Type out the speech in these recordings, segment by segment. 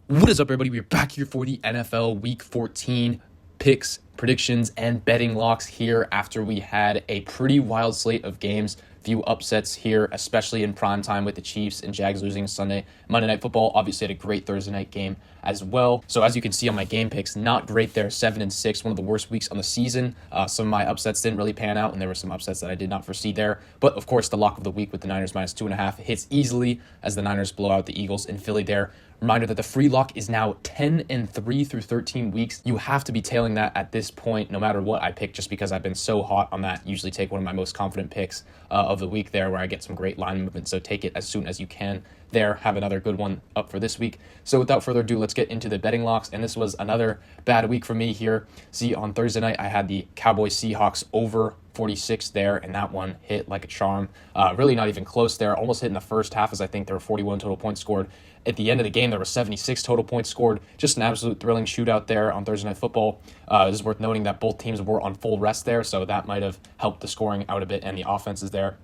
What is up, everybody? We're back here for the NFL Week 14 picks, predictions, and betting locks here after we had a pretty wild slate of games. Few upsets here, especially in prime time with the Chiefs and Jags losing Sunday. Monday Night Football obviously had a great Thursday night game as well. So as you can see on my game picks, not great there. 7-6, one of the worst weeks on the season. Some of my upsets didn't really pan out, and there were some upsets that I did not foresee there. But of course, the lock of the week with the Niners minus 2.5 hits easily as the Niners blow out the Eagles in Philly there. Reminder that the free lock is now 10-3 through 13 weeks. You have to be tailing that at this point, no matter what I pick, just because I've been so hot on that. Usually take one of my most confident picks of the week there, where I get some great line movement. So take it as soon as you can there. Have another good one up for this week. So without further ado, let's get into the betting locks. And this was another bad week for me here. See, on Thursday night, I had the Cowboys Seahawks over 46 there, and that one hit like a charm. Really not even close there. Almost hit in the first half, as I think there were 41 total points scored. At the end of the game, there were 76 total points scored. Just an absolute thrilling shootout there on Thursday Night Football. It is worth noting that both teams were on full rest there, so that might have helped the scoring out a bit and the offenses there.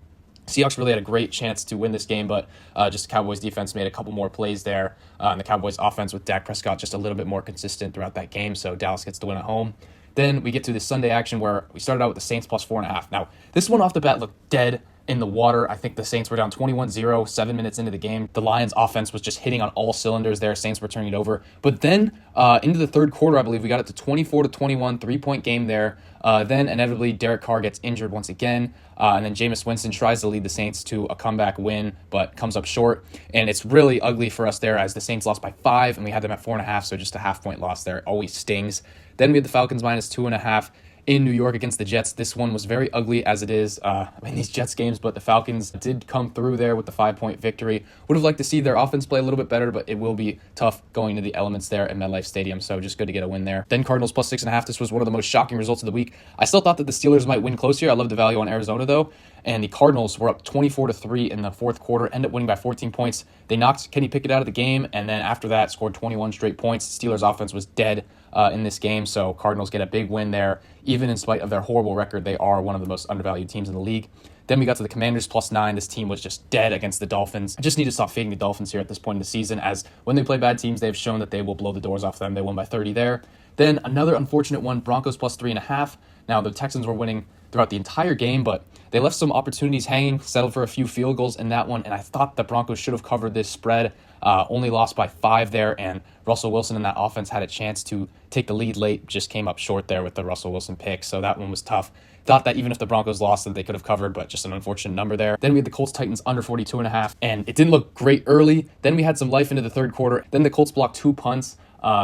Seahawks really had a great chance to win this game, but just the Cowboys defense made a couple more plays there. And the Cowboys offense with Dak Prescott just a little bit more consistent throughout that game, so Dallas gets the win at home. Then we get to the Sunday action where we started out with the Saints plus 4.5. Now, this one off the bat looked dead in the water. I think the Saints were down 21-0, 7 minutes into the game. The Lions offense was just hitting on all cylinders there. Saints were turning it over. But then into the third quarter, I believe we got it to 24-21, 3-point game there. Then inevitably Derek Carr gets injured once again. And then Jameis Winston tries to lead the Saints to a comeback win, but comes up short. And it's really ugly for us there as the Saints lost by 5, and we had them at 4.5, so just a half-point loss there. It always stings. Then we had the Falcons minus 2.5 in New York against the Jets. This one was very ugly as it is in these Jets games, but the Falcons did come through there with the 5-point victory. Would have liked to see their offense play a little bit better, but it will be tough going to the elements there at MetLife Stadium, so just good to get a win there. Then Cardinals plus 6.5. This was one of the most shocking results of the week. I still thought that the Steelers might win close here. I love the value on Arizona, though. And the Cardinals were up 24-3 in the fourth quarter, ended up winning by 14 points. They knocked Kenny Pickett out of the game, and then after that scored 21 straight points. Steelers offense was dead in this game, so Cardinals get a big win there. Even in spite of their horrible record, they are one of the most undervalued teams in the league. Then we got to the Commanders plus 9. This team was just dead against the Dolphins. I just need to stop fading the Dolphins here at this point in the season, as when they play bad teams, they've shown that they will blow the doors off them. They won by 30 there. Then another unfortunate one, Broncos plus 3.5. Now, the Texans were winning throughout the entire game, but they left some opportunities hanging, settled for a few field goals in that one, and I thought the Broncos should have covered this spread. Only lost by 5 there, and Russell Wilson in that offense had a chance to take the lead late, just came up short there with the Russell Wilson pick, so that one was tough. Thought that even if the Broncos lost, that they could have covered, but just an unfortunate number there. Then we had the Colts Titans under 42.5, and it didn't look great early. Then we had some life into the third quarter. Then the Colts blocked 2 punts.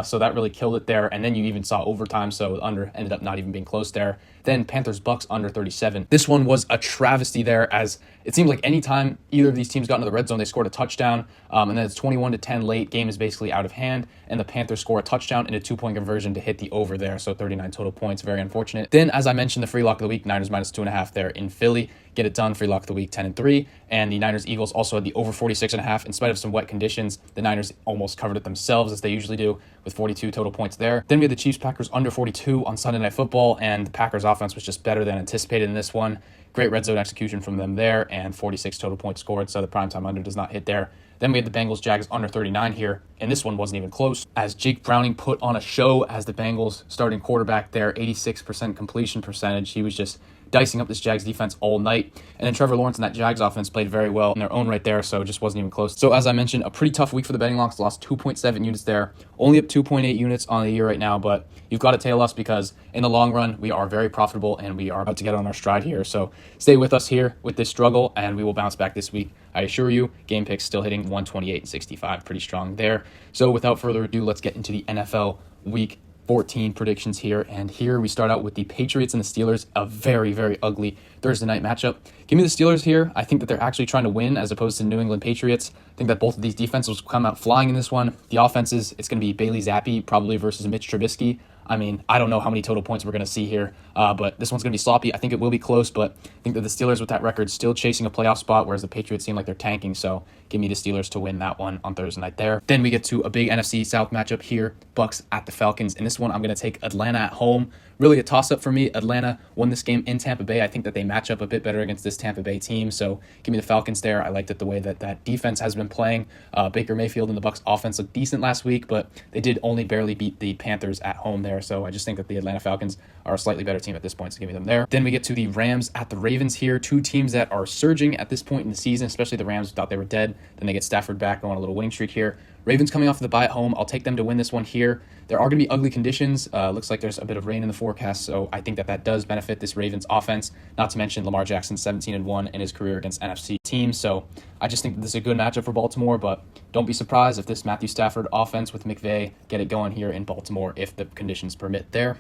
So that really killed it there. And then you even saw overtime, so the under ended up not even being close there. Then Panthers-Bucks under 37. This one was a travesty there, as it seemed like anytime either of these teams got into the red zone, they scored a touchdown. And then it's 21-10 late. Game is basically out of hand. And the Panthers score a touchdown and a 2-point conversion to hit the over there. So 39 total points. Very unfortunate. Then, as I mentioned, the free lock of the week, Niners minus 2.5 there in Philly. Get it done. Free lock of the week, 10-3. And the Niners-Eagles also had the over 46.5. In spite of some wet conditions, the Niners almost covered it themselves, as they usually do, with 42 total points there. Then we had the Chiefs-Packers under 42 on Sunday Night Football, and the Packers offense was just better than anticipated in this one. Great red zone execution from them there, and 46 total points scored, so the primetime under does not hit there. Then we had the Bengals-Jags under 39 here, and this one wasn't even close, as Jake Browning put on a show as the Bengals starting quarterback there, 86% completion percentage. He was just dicing up this Jags defense all night. And then Trevor Lawrence and that Jags offense played very well in their own right there, so it just wasn't even close. So as I mentioned, a pretty tough week for the betting locks. Lost 2.7 units there. Only up 2.8 units on the year right now, but you've got to tail us because in the long run, we are very profitable and we are about to get on our stride here. So stay with us here with this struggle, and we will bounce back this week. I assure you, game picks still hitting 128 and 65. Pretty strong there. So without further ado, let's get into the NFL Week 14 predictions here, and here we start out with the Patriots and the Steelers, a very, very ugly Thursday night matchup. Give me the Steelers here. I think that they're actually trying to win as opposed to New England Patriots. I think that both of these defenses will come out flying in this one. The offenses, it's going to be Bailey Zappi probably versus Mitch Trubisky. I mean, I don't know how many total points we're going to see here, but this one's going to be sloppy. I think it will be close, but I think that the Steelers with that record still chasing a playoff spot, whereas the Patriots seem like they're tanking, so give me the Steelers to win that one on Thursday night there. Then we get to a big NFC South matchup here, Bucks at the Falcons. In this one, I'm going to take Atlanta at home really a toss-up for me. Atlanta won this game in Tampa Bay. I think that they match up a bit better against this Tampa Bay team, so give me the Falcons there. I liked it the way that that defense has been playing. Baker Mayfield and the Bucs offense looked decent last week, but they did only barely beat the Panthers at home there, so I just think that the Atlanta Falcons are a slightly better team at this point, so give me them there. Then we get to the Rams at the Ravens here, two teams that are surging at this point in the season, especially the Rams thought they were dead. Then they get Stafford back, going on a little winning streak here. Ravens coming off the bye at home. I'll take them to win this one here. There are going to be ugly conditions. Looks like there's a bit of rain in the forecast, so I think that that does benefit this Ravens offense. Not to mention Lamar Jackson 17-1 in his career against NFC teams, so I just think that this is a good matchup for Baltimore, but don't be surprised if this Matthew Stafford offense with McVay get it going here in Baltimore if the conditions permit there.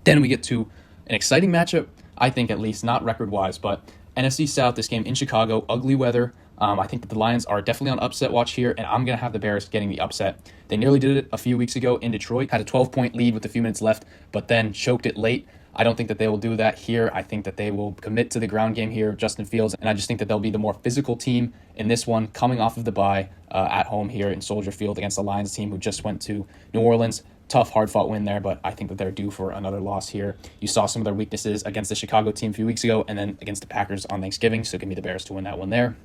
Then we get to an exciting matchup, I think at least, not record-wise, but NFC South, this game in Chicago, ugly weather. I think that the Lions are definitely on upset watch here, and I'm going to have the Bears getting the upset. They nearly did it a few weeks ago in Detroit, had a 12-point lead with a few minutes left, but then choked it late. I don't think that they will do that here. I think that they will commit to the ground game here, Justin Fields, and I just think that they'll be the more physical team in this one, coming off of the bye at home here in Soldier Field against the Lions team who just went to New Orleans. Tough, hard-fought win there, but I think that they're due for another loss here. You saw some of their weaknesses against the Chicago team a few weeks ago and then against the Packers on Thanksgiving, so give me the Bears to win that one there.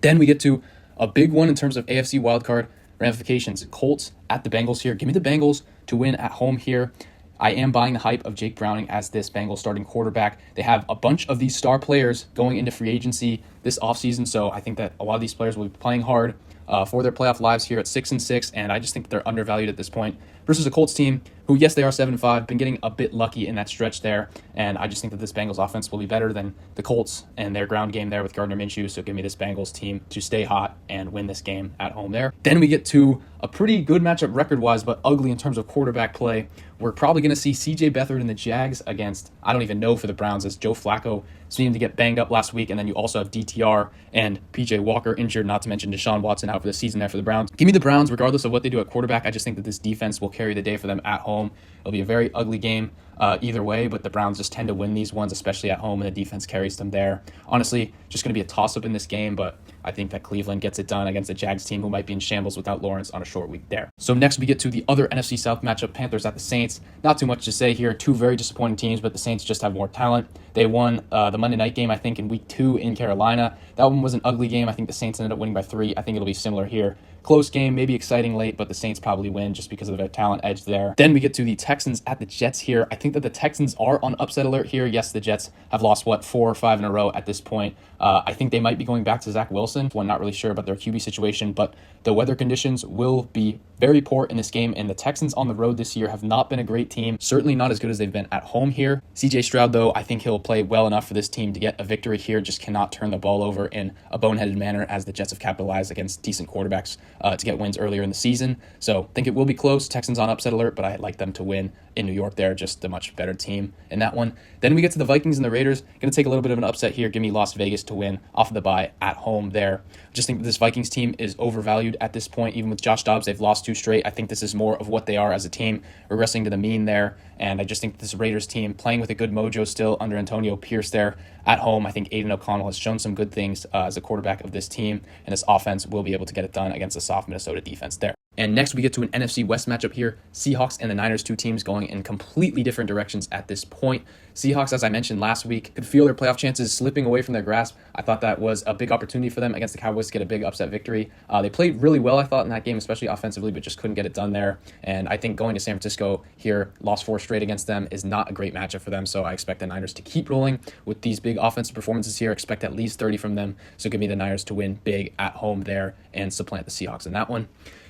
Then we get to a big one in terms of AFC wildcard ramifications. Colts at the Bengals here. Give me the Bengals to win at home here. I am buying the hype of Jake Browning as this Bengals starting quarterback. They have a bunch of these star players going into free agency this offseason, so I think that a lot of these players will be playing hard for their playoff lives here at 6-6, and I just think that they're undervalued at this point versus a Colts team who, yes, they are 7-5, been getting a bit lucky in that stretch there, and I just think that this Bengals offense will be better than the Colts and their ground game there with Gardner Minshew, so give me this Bengals team to stay hot and win this game at home there. Then we get to a pretty good matchup record-wise, but ugly in terms of quarterback play. We're probably going to see C.J. Beathard and the Jags against, I don't even know for the Browns, as Joe Flacco seemed to get banged up last week, and then you also have DTR and P.J. Walker injured, not to mention Deshaun Watson out for the season there for the Browns. Give me the Browns regardless of what they do at quarterback. I just think that this defense will carry the day for them at home. It'll be a very ugly game either way, but the Browns just tend to win these ones, especially at home, and the defense carries them there. Honestly, just going to be a toss-up in this game, but I think that Cleveland gets it done against the Jags team who might be in shambles without Lawrence on a short week there. So next we get to the other NFC South matchup, Panthers at the Saints. Not too much to say here. Two very disappointing teams, but the Saints just have more talent. They won the Monday night game, I think, in week 2 in Carolina. That one was an ugly game. I think the Saints ended up winning by 3. I think it'll be similar here. Close game, maybe exciting late, but the Saints probably win just because of their talent edge there. Then we get to the Texans at the Jets here. I think that the Texans are on upset alert here. Yes, the Jets have lost, 4 or 5 in a row at this point. I think they might be going back to Zach Wilson. One, not really sure about their QB situation, but the weather conditions will be very poor in this game, and the Texans on the road this year have not been a great team. Certainly not as good as they've been at home here. CJ Stroud, though, I think he'll play well enough for this team to get a victory here, just cannot turn the ball over in a boneheaded manner as the Jets have capitalized against decent quarterbacks to get wins earlier in the season. So I think it will be close. Texans on upset alert, but I like them to win in New York there, just a much better team in that one. Then we get to the Vikings and the Raiders. Going to take a little bit of an upset here. Give me Las Vegas to win off of the bye at home there. Just think that this Vikings team is overvalued at this point. Even with Josh Dobbs, they've lost 2 straight. I think this is more of what they are as a team, regressing to the mean there. And I just think this Raiders team playing with a good mojo still under Antonio Pierce there at home. I think Aiden O'Connell has shown some good things as a quarterback of this team, and this offense will be able to get it done against the soft Minnesota defense there. And next we get to an NFC West matchup here. Seahawks and the Niners, two teams going in completely different directions at this point. Seahawks, as I mentioned last week, could feel their playoff chances slipping away from their grasp. I thought that was a big opportunity for them against the Cowboys to get a big upset victory. They played really well, I thought, in that game, especially offensively, but just couldn't get it done there. And I think going to San Francisco here, lost 4 straight against them, is not a great matchup for them. So I expect the Niners to keep rolling with these big offensive performances here. Expect at least 30 from them. So give me the Niners to win big at home there and supplant the Seahawks in that one.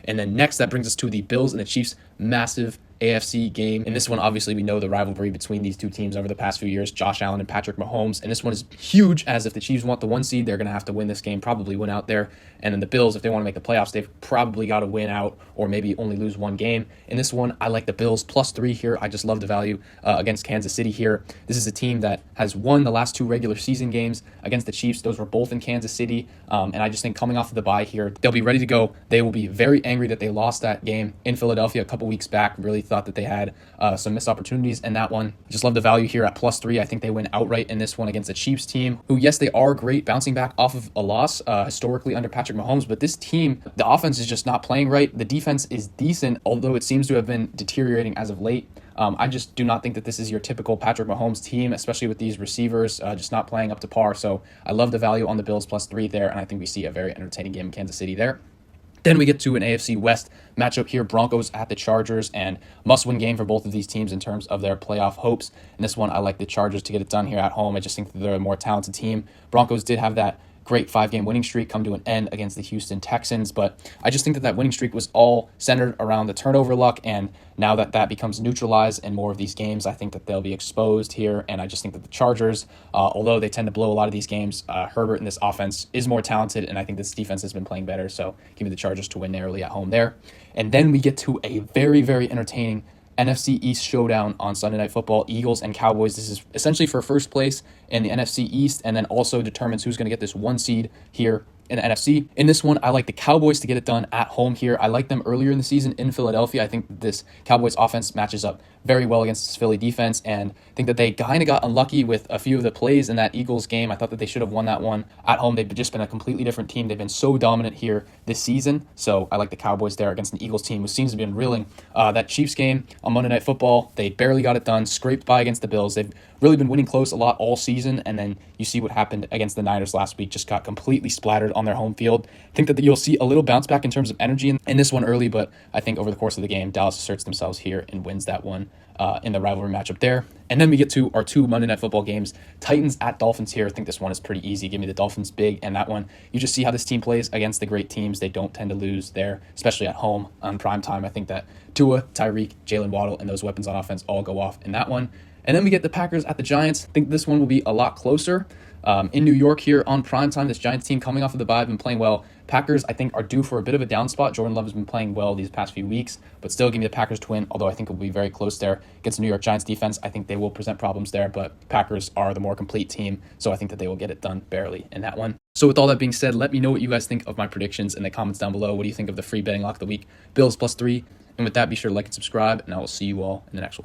And then next, that brings us to the Bills and the Chiefs. Massive AFC game. In this one, obviously, we know the rivalry between these two teams over the past few years, Josh Allen and Patrick Mahomes. And this one is huge, as if the Chiefs want the 1 seed, they're going to have to win this game, probably win out there. And then the Bills, if they want to make the playoffs, they've probably got to win out or maybe only lose 1 game. In this one, I like the Bills +3 here. I just love the value against Kansas City here. This is a team that has won the last 2 regular season games against the Chiefs. Those were both in Kansas City. And I just think coming off of the bye here, they'll be ready to go. They will be very angry that they lost that game in Philadelphia a couple weeks back. Really thought that they had some missed opportunities in that one. Just love the value here at +3. I think they win outright in this one against the Chiefs team, who, yes, they are great bouncing back off of a loss historically under Patrick Mahomes, but this team, the offense is just not playing right. The defense is decent, although it seems to have been deteriorating as of late. I just do not think that this is your typical Patrick Mahomes team, especially with these receivers just not playing up to par. So I love the value on the Bills +3 there, and I think we see a very entertaining game in Kansas City there. Then we get to an AFC West matchup here, Broncos at the Chargers, and must-win game for both of these teams in terms of their playoff hopes. In this one, I like the Chargers to get it done here at home. I just think that they're a more talented team. Broncos did have that great 5-game winning streak come to an end against the Houston Texans, but I just think that winning streak was all centered around the turnover luck, and now that becomes neutralized in more of these games, I think that they'll be exposed here, and I just think that the Chargers, although they tend to blow a lot of these games, Herbert in this offense is more talented, and I think this defense has been playing better, so give me the Chargers to win narrowly at home there. And then we get to a very, very entertaining NFC East showdown on Sunday Night Football, Eagles and Cowboys. This is essentially for first place in the NFC East, and then also determines who's going to get this 1 seed here in the NFC. In this one, I like the Cowboys to get it done at home here. I liked them earlier in the season in Philadelphia. I think that this Cowboys offense matches up very well against this Philly defense, and I think that they kind of got unlucky with a few of the plays in that Eagles game. I thought that they should have won that one at home. They've just been a completely different team. They've been so dominant here this season, so I like the Cowboys there against an Eagles team who seems to be reeling. That Chiefs game on Monday Night Football, they barely got it done, scraped by against the Bills. They've really been winning close a lot all season, and then you see what happened against the Niners last week, just got completely splattered on their home field. I think that you'll see a little bounce back in terms of energy in this one early, but I think over the course of the game, Dallas asserts themselves here and wins that one in the rivalry matchup there. And then we get to our 2 Monday Night Football games, Titans at Dolphins here. I think this one is pretty easy. Give me the Dolphins big, and that one, you just see how this team plays against the great teams. They don't tend to lose there, especially at home on prime time. I think that Tua, Tyreek, Jalen Waddle, and those weapons on offense all go off in that one. And then we get the Packers at the Giants. I think this one will be a lot closer. In New York here on primetime, this Giants team coming off of the bye, been playing well. Packers, I think, are due for a bit of a down spot. Jordan Love has been playing well these past few weeks, but still give me the Packers to win, although I think it will be very close there. Against the New York Giants defense, I think they will present problems there, but Packers are the more complete team, so I think that they will get it done barely in that one. So with all that being said, let me know what you guys think of my predictions in the comments down below. What do you think of the free betting lock of the week? Bills +3. And with that, be sure to like and subscribe, and I will see you all in the next one.